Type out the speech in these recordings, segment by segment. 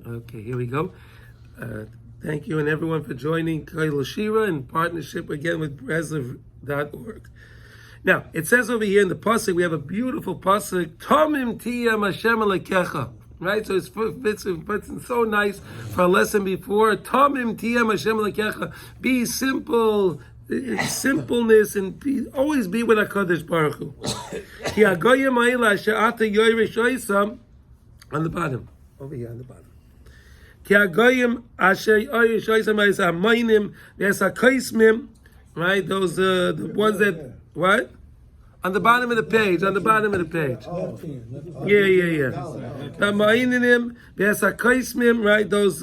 Okay, here we go. Thank you and everyone for joining Kaila Shira in partnership again with Breslov.org. Now, it says over here in the pasuk, we have a beautiful pasuk, Tomim tiyam Hashem alekecha. Right? So it's so nice for a lesson before. Tomim tiyam Hashem alekecha. Be simple, simpleness, and always be with HaKadosh Baruch Hu. Ki hagoyim ha'ila she'ata yoyrish oisam, on the bottom, over here on the bottom. Ki hagoyim asher yoyrish oisam is ha'maynim, there's ha'kaismim, right? Those the ones that, what? On the bottom of the page, on the bottom of the page. Yeah. The ma'inim, there's ha'kaismim, right? Those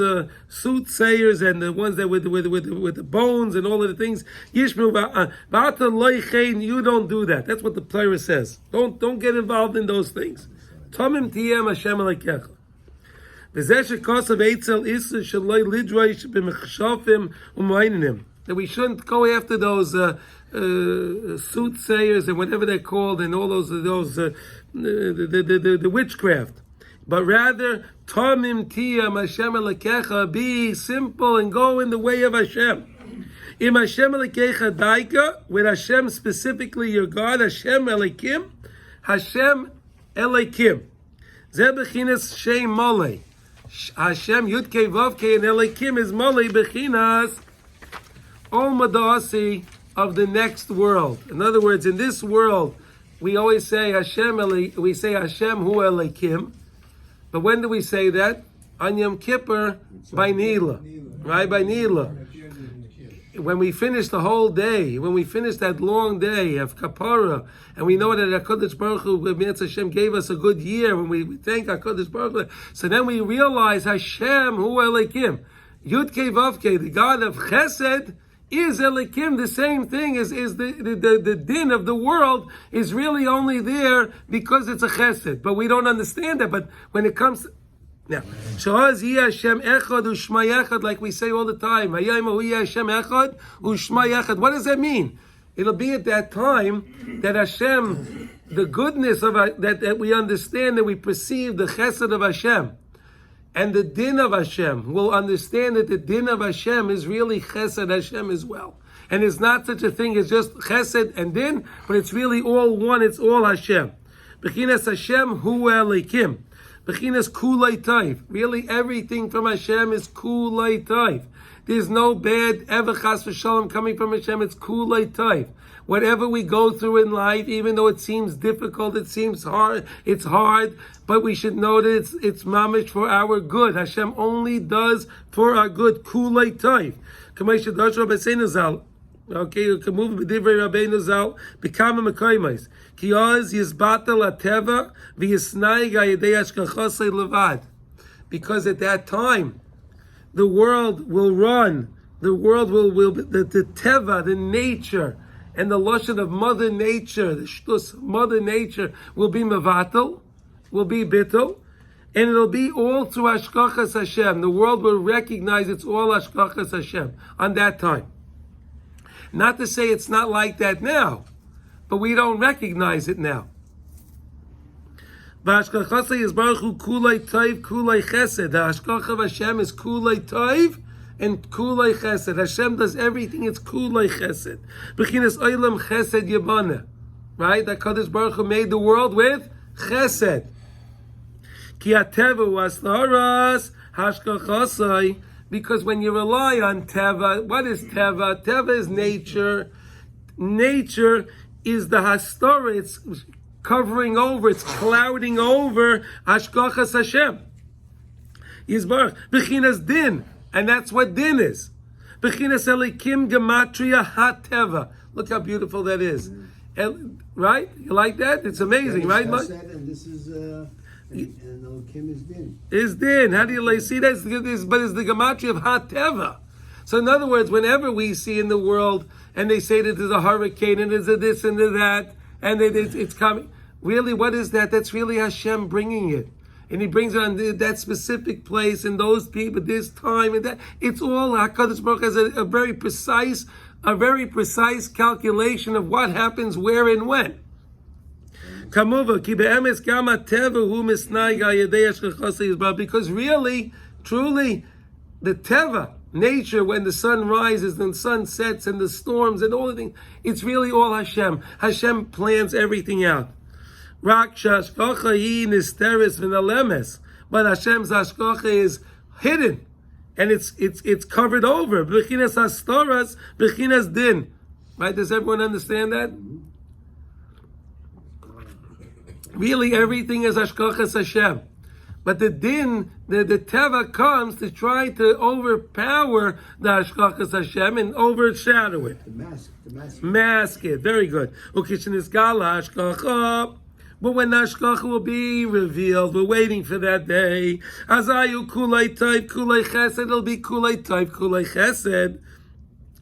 soothsayers and the ones that with the bones and all of the things. Yishmu v'ata loichein, you don't do that. That's what the player says. Don't get involved in those things. Tomim tiyem Hashem alekecha. V'zeh shekosav eitzel iser shaloi lidroish b'mechshafim u'ma'inim. That we shouldn't go after those soothsayers and whatever they're called and all those the witchcraft, but rather Tomim tiyam Hashem alekecha, be simple and go in the way of Hashem. Im Hashem alekecha daika, with Hashem specifically your God, Hashem Elikim, Hashem Elikim. Zeh bechinas Shem Molei. Hashem Yud Kei Vav Kei and Elikim is Molei bechinas Ol Madasi of the next world. In other words, in this world, we always say Hashem we say Hashem Hu Elikim. But when do we say that? On Yom Kippur, by Nila. Right? By Nila. When we finish the whole day, when we finish that long day of Kapara, and we know that HaKadosh Baruch Hu, Hashem gave us a good year, when we thank HaKadosh Baruch Hu, so then we realize Hashem Hu Elikim. Yud Kei Vav Kei, the God of Chesed, is Elikim. The same thing is the din of the world is really only there because it's a chesed, but we don't understand that. But when it comes now, Shahaz Yi Hashem Echad U'Shma Echad, like we say all the time, Hayayim Yi Hashem Echad U'Shma Echad. What does that mean? It'll be at that time that Hashem, the goodness of that we understand, that we perceive the chesed of Hashem. And the din of Hashem will understand that the din of Hashem is really chesed Hashem as well. And it's not such a thing as just chesed and din, but it's really all one, it's all Hashem. Bechinas Hashem Hu Elikim. Bechinas Kulei Taif. Really everything from Hashem is Kulei Taif. There's no bad ever chas v'shalom coming from Hashem, it's Kulei Taif. Whatever we go through in life, even though it seems difficult, it seems hard, it's hard, but we should know that it's mamish for our good. Hashem only does for our good. Kulei taif. Kamei shadash Rabbeinu Zal. Okay, you can move b'divrei Rabbeinu Zal. B'kama mekaymes. Ki oz yizbatel ateva v'yisnaig ayidei hashkachasei levad. Because at that time, the world will run. The world will the teva, the nature, and the lashon of Mother Nature, the shtus Mother Nature, will be mevatel, will be bittul, and it'll be all through Hashkachas Hashem. The world will recognize it's all Hashkachas Hashem on that time. Not to say it's not like that now, but we don't recognize it now. V'Hashkachas is Baruch Hu Kulei Taiv, Kulei Chesed. The Hashkach of Hashem is Kulei Taiv and Kulei Chesed. Hashem does everything, it's Kulei Chesed. Bechinas Olam Chesed Yabana. Right? That Kadosh Baruch Hu made the world with Chesed. Ki ateva was laras hashkachasai. Because when you rely on teva, what is teva? Teva is nature. Nature is the hastara. It's covering over. It's clouding over hashkachas Hashem. Yisbarach bechinas din, and that's what din is. Bechinas elikim gematria hateva. Look how beautiful that is. Right? You like that? It's amazing, right? And this is and Kim is din. Is din. How do you see that? But it's the gematria of hateva. So in other words, whenever we see in the world, and they say that there's a hurricane, and there's a this and a that, and it's coming. Really, what is that? That's really Hashem bringing it. And He brings it on that specific place, and those people, this time, and that. It's all, HaKadosh Baruch Hu has a very precise calculation of what happens where and when. Because really, truly the teva, nature, when the sun rises and the sun sets and the storms and all the things, it's really all Hashem. Hashem plans everything out. Rak shashkocha hi nisteris v'nalemes. But Hashem's hashkocha is hidden. And it's covered over. B'chinas hastoras, b'chinas din. Right? Does everyone understand that? Really, everything is hashkochas Hashem. But the din, the teva comes to try to overpower the hashkochas Hashem and overshadow it. Mask it. Very good. Ukishinisgala hashkocha. But when the hashkocha will be revealed, we're waiting for that day. Azayu kulei tayv, kulei chesed, it'll be kulei tayv, kulei chesed.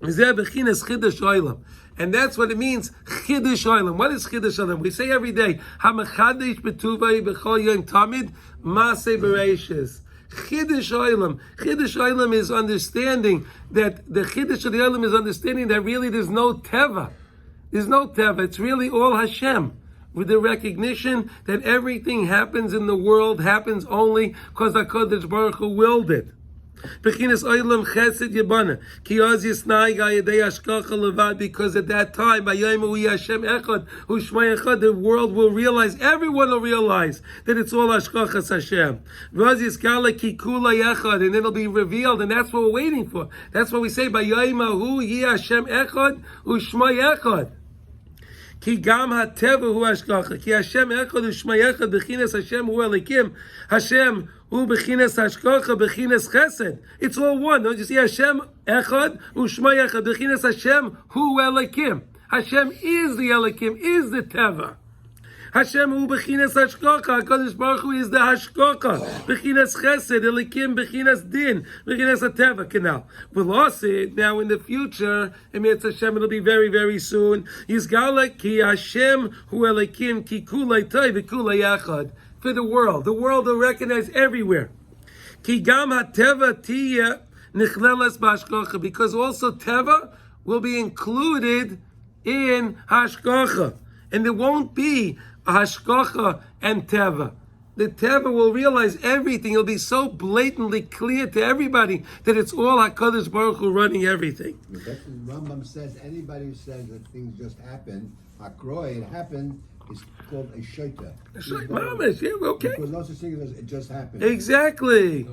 Zeh bechinas chidush olam. And that's what it means, chidush olam. What is chidush olam? We say every day, hamachadish betuvay b'chol yom tamid, maseh bereishis. Chidush olam. Chidush olam is understanding that the chidush of the olam is understanding that really there's no teva. There's no teva. It's really all Hashem. With the recognition that everything happens in the world happens only because HaKadosh Baruch Hu willed it. Because at that time, the world will realize, everyone will realize that it's all Hashkachas Hashem. And it'll be revealed, and that's what we're waiting for. That's what we say, Hashem Echad Ushma Echad. Ki gam ha-teva hu hashgacha. Ki Hashem echad u'shma echad b'chinas Hashem hu elikim. Hashem hu b'chinas hashgacha b'chinas chesed. It's all one. Don't you see? Hashem echad u'shma echad b'chinas Hashem hu elikim. Hashem is the elikim, is the teva. Hashem hu b'chinas hashgacha. HaKadosh Baruch Hu is the hashgacha. B'chinas chesed, elikim, b'chinas din, b'chinas ha-teva canal. We'll also, now in the future, Emetz Hashem, it'll be very, very soon. Yizgala ki Hashem hu elikim ki kulei toy v'kulei yachad. For the world will recognize everywhere. Ki gam ha-teva tiya nichleles b'hashgacha. Because also teva will be included in hashgacha. And there won't be hashgacha and teva. The teva will realize everything. It'll be so blatantly clear to everybody that it's all HaKadosh Baruch Hu running everything. That's what Rambam says. Anybody who says that things just happen, hakroi, it happened, is called a shaita. Mamash, yeah, okay. Because no such thing as it just happened. Exactly.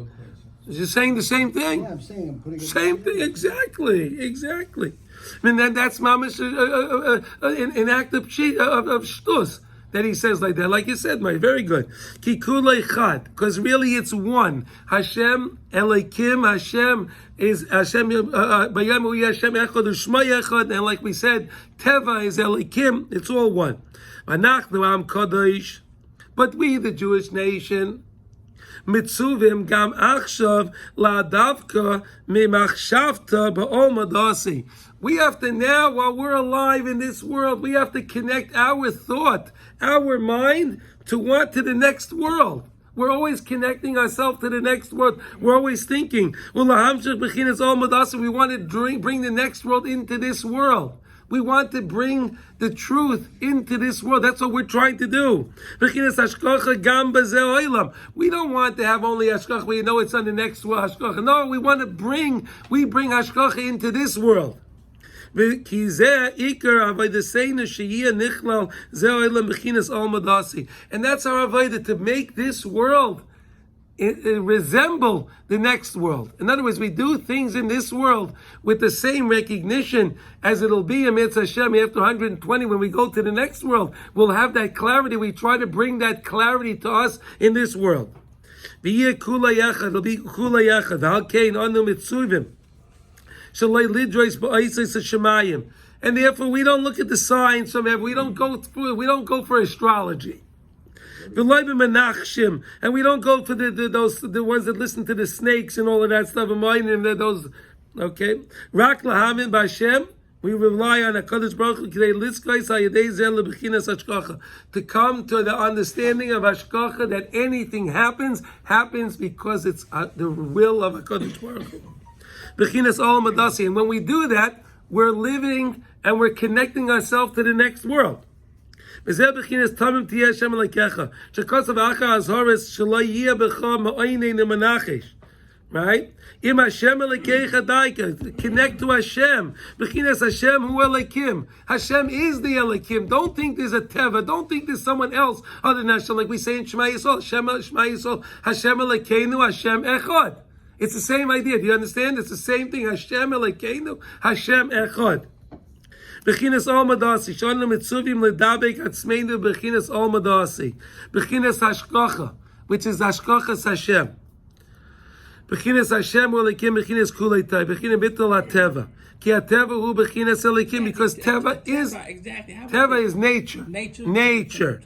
You're saying the same thing? Yeah, I'm saying, I'm putting it same thing, exactly. I mean, that's mamash an act of shtus. That he says like that, like you said, Mike, very good. Kikulei chad, because really it's one. Hashem, Elikim, Hashem is Hashem. Bayamu Hashem echad u'shma echad, and like we said, Teva is Elikim. It's all one. Anachnu am kadosh, but we, the Jewish nation, mitzuvim gam achshav la'adavka mimachshavta ba'omadasi. We have to now, while we're alive in this world, we have to connect our thought, our mind, to what? To the next world. We're always connecting ourselves to the next world. We're always thinking, we want to bring the next world into this world. We want to bring the truth into this world. That's what we're trying to do. We don't want to have only hashgacha where you know it's on the next world. Hashgacha. No, we bring hashgacha into this world. And that's our avodah, to make this world resemble the next world. In other words, we do things in this world with the same recognition as it'll be Emetz Hashem after 120 when we go to the next world. We'll have that clarity. We try to bring that clarity to us in this world. It'll be kula yachad. And therefore we don't look at the signs from heaven. We don't go for astrology. And we don't go for the ones that listen to the snakes and all of that stuff. Those, okay. We rely on HaKadosh Baruch Hu to come to the understanding of hashgacha, that anything happens because it's the will of HaKadosh Baruch Hu. And when we do that, we're living and we're connecting ourselves to the next world. Right? Im Hashem Elokecha daika. Connect to Hashem. Bechinas Hashem hu Elokim. Hashem is the Elokim. Don't think there's a Teva. Don't think there's someone else other than Hashem. Like we say in Shema Yisrael. Shema Yisrael. Hashem Elokeinu. Hashem Echad. It's the same idea. Do you understand? It's the same thing. Hashem Elokeinu. Hashem Echad. Bechinas Ol Madasi. Shonu mitzuvim ledabek atzmeinu. Bechinas Ol Madasi. Bechinas Hashgacha, which is Hashgachas Hashem. Bechinas Hashem Elokim, bechinas Kuleitai, bechinas Bittul HaTeva. Ki HaTeva hu bechinas Elokim, because Teva is Teva is nature. Nature.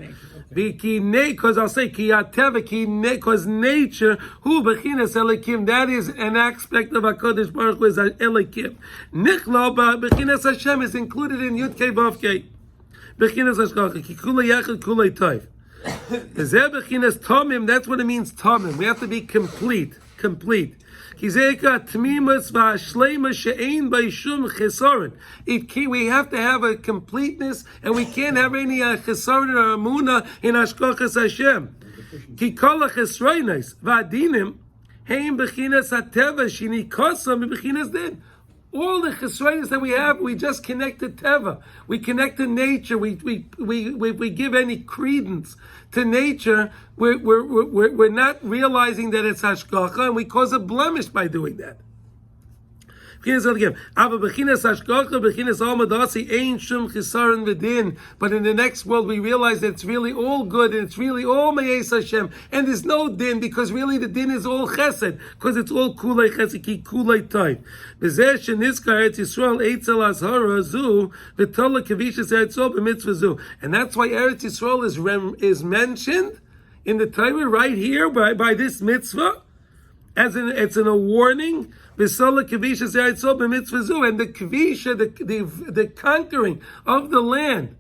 Because I'll say Ki HaTeva, because nature hu bechinas Elokim. That is an aspect of HaKadosh Baruch Hu is Elokim. Nichlo bechinas Hashem is included in Yud Kei Vav Kei. Bechinas Hashgacha ki Kulei Yachid Kulei Tov. Zeh bechinas Tomim. That's what it means. Tomim. We have to be complete. We have to have a completeness, and we can't have any chesaron or amuna in Hashgachas Hashem. Ki kol chesronos v'adinim hein bechinas hateva shenikosam bechinas din. All the chesronos that we have, we just connect to Teva. We connect to nature. We give any credence to nature. We're not realizing that it's hashgacha, and we cause a blemish by doing that. But in the next world we realize that it's really all good and it's really all Me'ez Hashem, and there's no din, because really the din is all chesed, because it's all kulei chesed ki kulei toiv. B'zeh shenizkar Eretz Yisrael eitzel azhara zu v'tola kavishas Eretz Yisrael b'mitzvah zu, and that's why Eretz Yisrael is mentioned in the Torah right here by this mitzvah. It's a warning. And the kavisha, the conquering of the land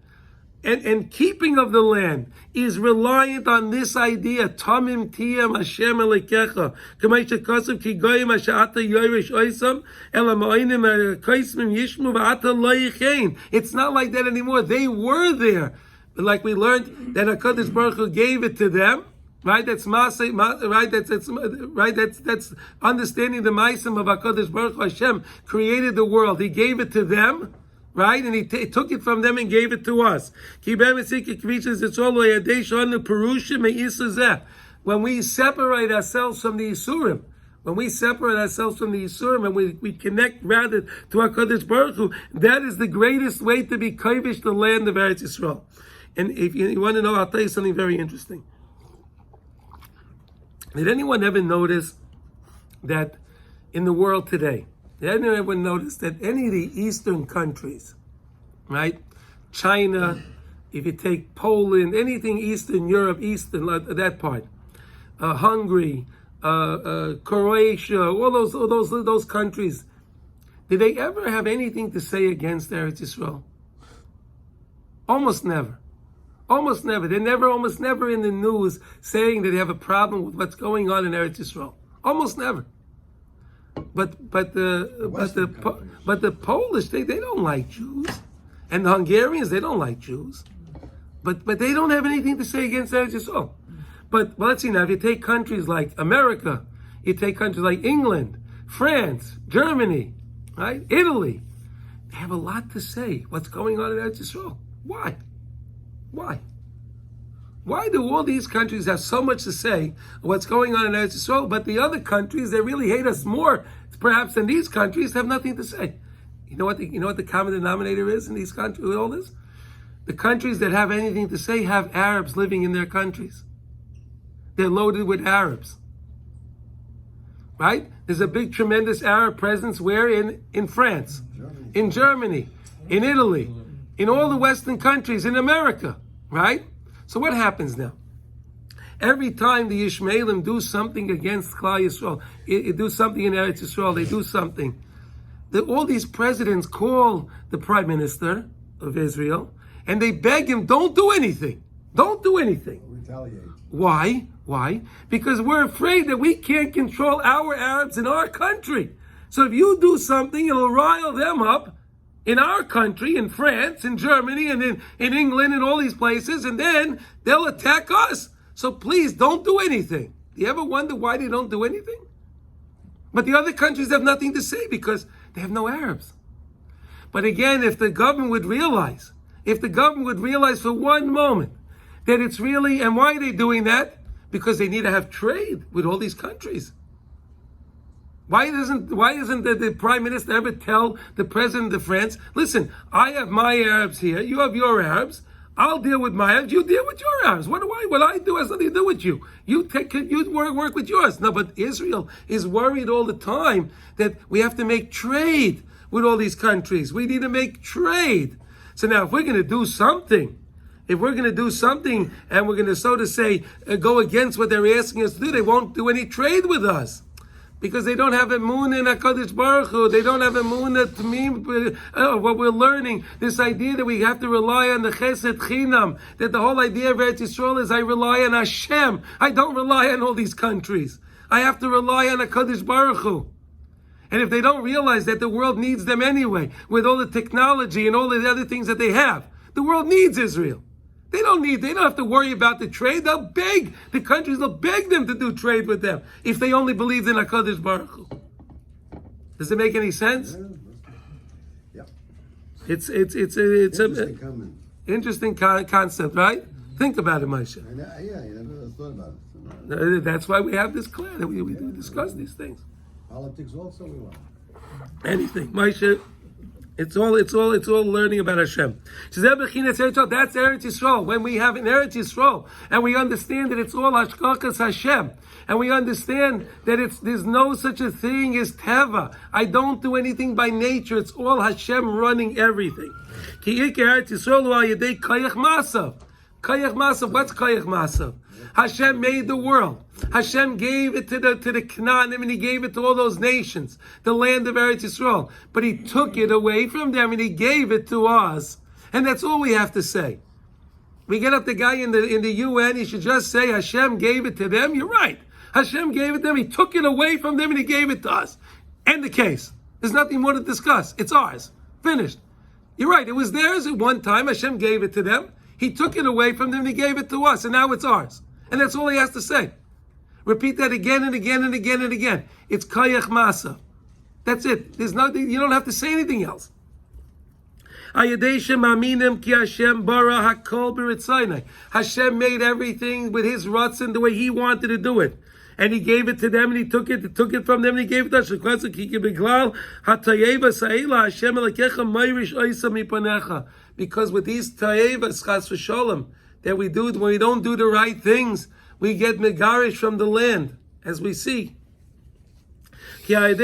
and keeping of the land is reliant on this idea. Tamim tiyam Hashem Elokecha. K'may shekasav ki goyim hasha'ata yoresh oisam elam oinim kaismim yishmu v'ata lo yichein. It's not like that anymore. They were there, but like we learned that HaKadosh Baruch Hu gave it to them. Right, that's Masay. Right, that's understanding the Ma'asim of HaKadosh Baruch Hu. Hashem created the world. He gave it to them, right, and He took it from them and gave it to us. When we separate ourselves from the Yisurim, and we connect rather to HaKadosh Baruch Hu, that is the greatest way to be kovish the land of Eretz Yisrael. And if you want to know, I'll tell you something very interesting. Did anyone ever notice that in the world today, did anyone ever notice that any of the Eastern countries, right? China, if you take Poland, anything Eastern Europe, Eastern, that part, Hungary, Croatia, all those countries, did they ever have anything to say against Eretz Yisrael? Almost never. Almost never. They're almost never in the news saying that they have a problem with what's going on in Eretz Yisrael. Almost never. But the Polish, they don't like Jews, and the Hungarians, they don't like Jews. But they don't have anything to say against Eretz Yisrael. But let's see now. If you take countries like America, you take countries like England, France, Germany, right, Italy, they have a lot to say. What's going on in Eretz Yisrael? Why? Why do all these countries have so much to say what's going on in Eretz Yisrael, but the other countries, they really hate us more, perhaps, than these countries, have nothing to say? You know what the common denominator is in these countries with all this? The countries that have anything to say have Arabs living in their countries. They're loaded with Arabs. Right? There's a big, tremendous Arab presence where? In France, in Germany, in Italy, in all the Western countries, in America. Right? So what happens now? Every time the Yishmaelim do something against Klal Yisrael, do something in Eretz Yisrael, they do something. All these presidents call the Prime Minister of Israel and they beg him, don't do anything. Don't do anything. Retaliate. Why? Because we're afraid that we can't control our Arabs in our country. So if you do something, it'll rile them up in our country, in France, in Germany, and in England, and all these places, and then they'll attack us. So please, don't do anything. Do you ever wonder why they don't do anything? But the other countries have nothing to say because they have no Arabs. But again, if the government would realize for one moment that it's really, and why are they doing that? Because they need to have trade with all these countries. Why isn't the Prime Minister ever tell the President of France, listen, I have my Arabs here, you have your Arabs, I'll deal with my Arabs, you deal with your Arabs. What I do has nothing to do with you. You work with yours. No, but Israel is worried all the time that we have to make trade with all these countries. We need to make trade. So now if we're going to do something, and we're going to, so to say, go against what they're asking us to do, they won't do any trade with us. Because they don't have emunah in HaKadosh Baruch Hu. They don't have emunah to me. What we're learning, this idea that we have to rely on the Chesed Chinam, that the whole idea of Eretz Yisrael is I rely on HaShem. I don't rely on all these countries. I have to rely on HaKadosh Baruch Hu. And if they don't realize that the world needs them anyway, with all the technology and all the other things that they have, the world needs Israel. They don't have to worry about the trade. They'll beg, the countries will beg them to do trade with them if they only believed in HaKadosh Baruch Hu. Does it make any sense? Yeah. It's an interesting concept, right? Think about it, Moshe. Yeah, you never thought about it. That's why we have this class, that we discuss these things. Politics also we want. Anything, Moshe. It's all learning about HaShem. That's Eretz Yisrael. When we have an Eretz Yisrael, and we understand that it's all Hashkachas HaShem, and we understand that there's no such a thing as Teva. I don't do anything by nature. It's all Hashem running everything. Ki Eretz Yisrael al yedei Kayach Masav. Kayach Masav. What's Kayach Masav? Hashem made the world. Hashem gave it to the Canaanim, and He gave it to all those nations, the land of Eretz Yisrael. But He took it away from them, and He gave it to us. And that's all we have to say. We get up the guy in the UN, he should just say Hashem gave it to them. You're right. Hashem gave it to them. He took it away from them, and He gave it to us. End the case. There's nothing more to discuss. It's ours. Finished. You're right. It was theirs at one time. Hashem gave it to them. He took it away from them, and He gave it to us. And now it's ours. And that's all he has to say. Repeat that again and again and again and again. It's Kayach Masa. That's it. There's nothing, you don't have to say anything else. Hashem made everything with His Ratzon the way He wanted to do it. And He gave it to them, and He took it from them, and He gave it to us. Because with these Tayevas, Chas v'Sholem, that we do, when we don't do the right things, we get megarish from the land, as we see. Because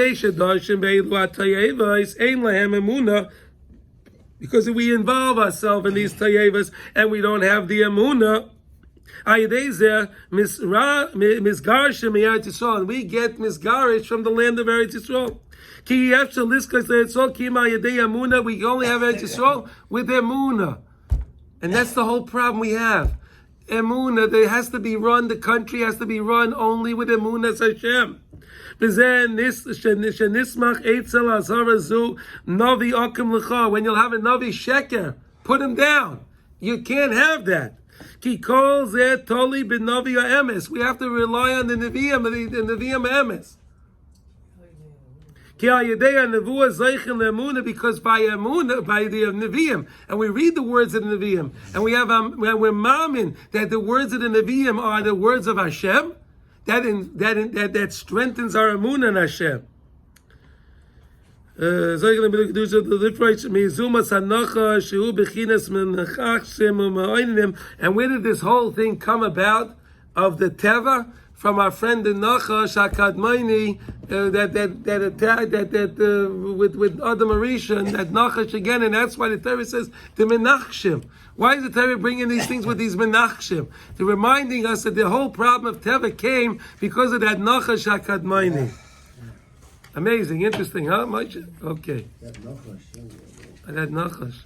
if we involve ourselves in these tayevas and we don't have the emunah, and we get misgarish from the land of Eretz Yisrael. We only have Eretz Yisrael with emunah. And that's the whole problem we have. Emunah, there has to be run, the country has to be run only with Emunah Hashem. When you'll have a Navi Sheker, put him down. You can't have that. We have to rely on the Nevi'im Emes. Because by Emunah, by the Nevi'im, and we read the words of the Nevi'im, and we're mamin that the words of the Nevi'im are the words of Hashem, that strengthens our Emunah in Hashem. And where did this whole thing come about of the Teva? From our friend the Nachash HaKadmoni with Adam Arishan, that Nachash again, and that's why the Torah says the Menachshim. Why is the Torah bringing these things with these Menachshim? They're reminding us that the whole problem of Teva came because of that Nachash HaKadmoni. Amazing, interesting, huh, Moshe? Okay. That Nachash.